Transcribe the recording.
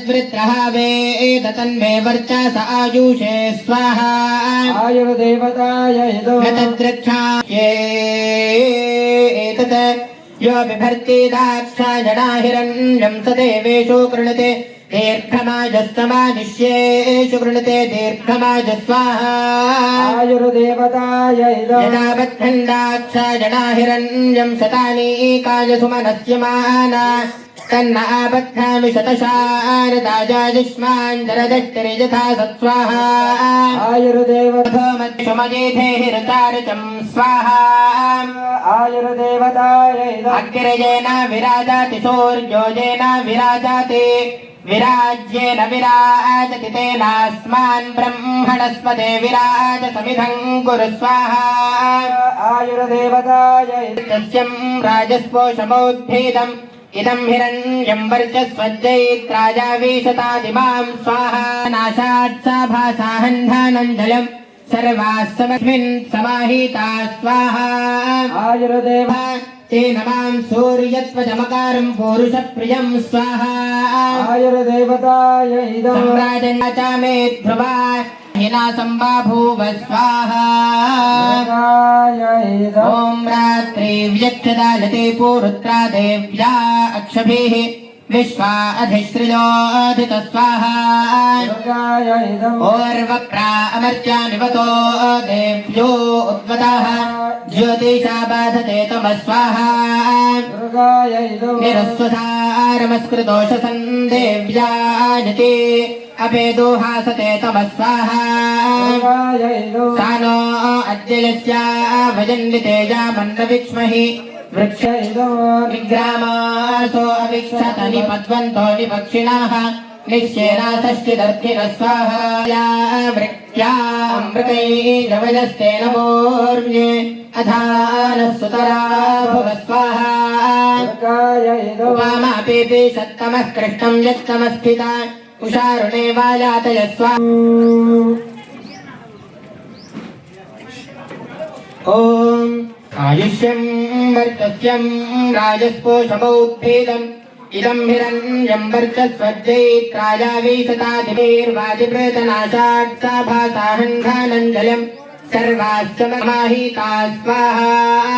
यद्वृत्रहावे तन्मे वर्चस आयुषे स्वाहा आयुर्देवताय इदो न तद्रक्षाये एतत् यो बिभर्ति दाक्षायणाहिरण्यं स देवेषु कृणुते दीर्घमाजस्समानिष्येषु कृणुते दीर्घमाजस्वाहा आयुर्देवताय इदो यदा बद्धन्दाक्षायणाहिरण्यं शतानीकाय सुमनस्यमाना तन्न आबध्नामि शतशारदाजायुष्माञ्जलदष्टिर्यथा सत्स्वाहा आयुर्देवतामध्यमजेधेहिरचारुचं स्वाहा आयुर्देवताय इदो अग्निर्येन विराजति सूर्योजेन विराजति विराज्येन विराजति तेनास्मान् ब्रह्मणस्पते विराज समिधं कुरु स्वाहा आयुर्देवताय तस्यं राजस्पोषमोद्भेदम् इदं हिरण्यं वर्चस्वज्जैत्राजावीशतादिमां स्वाहा नाशात् सा भासाहन्धानञ्जलं सर्वाः समस्मिन् समाहिता स्वाहा आयुर्देव तेन मां सूर्यत्वचमकारं पौरुषप्रियं स्वाहा आयुर्देवताय इदो सम्राजन्नचा मे ध्रुवा हिना सम्बाभूव स्वाहा ॐ रात्रि व्यक्षदालते पूरुत्रा देव्या अक्षभिः विश्वा अधिश्रियोऽधित स्वाहा ओर्वप्रा अमर्त्या निवतो देव्यो उद्वतः ज्योतिषा बाधते तमः स्वाहा निरस्वसारमस्कृतोषसन् देव्यानिति अपेदोहासते तमः स्वाहा सा नो अद्य यस्या भजन्नितेजा मन्नविक्ष्महि वृक्ष निग्रामासो अविक्षत निपद्वन्तो निपक्षिणाः निश्चेना षष्टिदर्थिनः स्वाहा वृक्त्यामृतैरवजस्ते नमोर्म्ये अधानः सुतरा भुव स्वाहा वामापेपि सत्तमः कृष्णं यत्तमस्थिता उषारुणे वाजातय स्वाहा ॐ आयुष्यं वर्चस्यं राजस्पोषमोद्भेदम् इदं हिरण्यं वर्चस्वज्जैत्राजावीशतादिभिर्वाजिप्रेतनाशात् सा भासाहन्धानञ्जलं सर्वाः समाहिता स्वाहा।